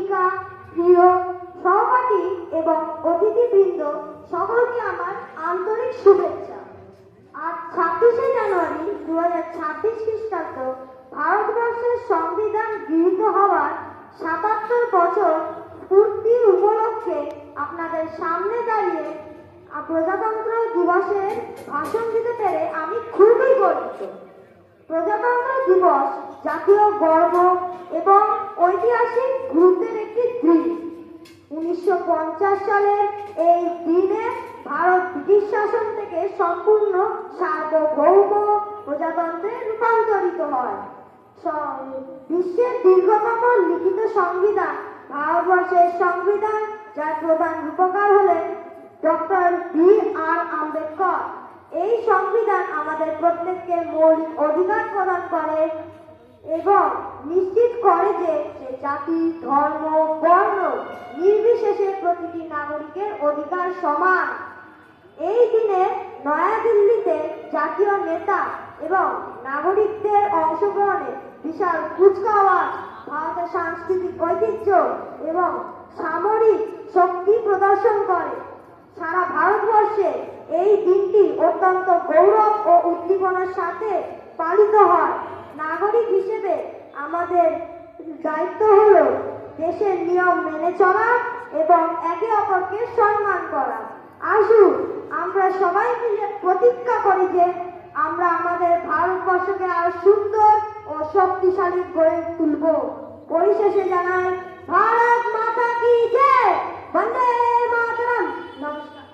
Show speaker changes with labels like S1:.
S1: শিক্ষিকা, প্রিয় সহপাঠী এবং অতিথিবৃন্দ সকলকে আমার আন্তরিক শুভেচ্ছা। আজ 26শে জানুয়ারি 2026 খ্রিস্টাব্দ ভারতবর্ষের সংবিধান গৃহীত হওয়ার 77 বছর পূর্তি উপলক্ষে আপনাদের সামনে দাঁড়িয়ে প্রজাতন্ত্র দিবসের ভাষণ দিতে পেরে আমি খুবই গর্বিত। প্রজাতন্ত্র দিবস জাতীয় গর্ব এবং ঐতিহাসিক গুরুত্বের একটি দিন। 1950 সালের এই দিনে ভারত ব্রিটিশ শাসন থেকে সম্পূর্ণ সার্বভৌম প্রজাতন্ত্রে রূপান্তরিত হয়। বিশ্বের দীর্ঘতম লিখিত সংবিধান ভারতবর্ষের সংবিধান, যার প্রধান রূপকার হলেন ডক্টর বি.আর. আম্বেদকর। এই সংবিধান আমাদের প্রত্যেককে মৌলিক অধিকার প্রদান করে এবং নিশ্চিত করে যে জাতি, ধর্ম, বর্ণ নির্বিশেষে প্রতিটি নাগরিকের অধিকার সমান। এই দিনে নয়াদিল্লিতে জাতীয় নেতা এবং নাগরিকদের অংশগ্রহণে বিশাল কুচকাওয়াজ ভারতের সাংস্কৃতিক ঐতিহ্য এবং সামরিক শক্তি প্রদর্শন করে। সারা ভারতবর্ষে এই দিনটি অত্যন্ত গৌরব ও উদ্দীপনার সাথে পালিত হয়। নাগরিক হিসেবে আমাদের দায়িত্ব হলো দেশের নিয়ম মেনে চলা এবং একে অপরকে সম্মান করা। আসুন আমরা সবাই মিলে প্রতিজ্ঞা করি যে আমরা আমাদের ভারতবর্ষকে আরো সুন্দর ও শক্তিশালী গড়ে তুলব। পরিশেষে জানাই ভারত মাতা কি জয়, বন্দে মাতরম। নমস্কার।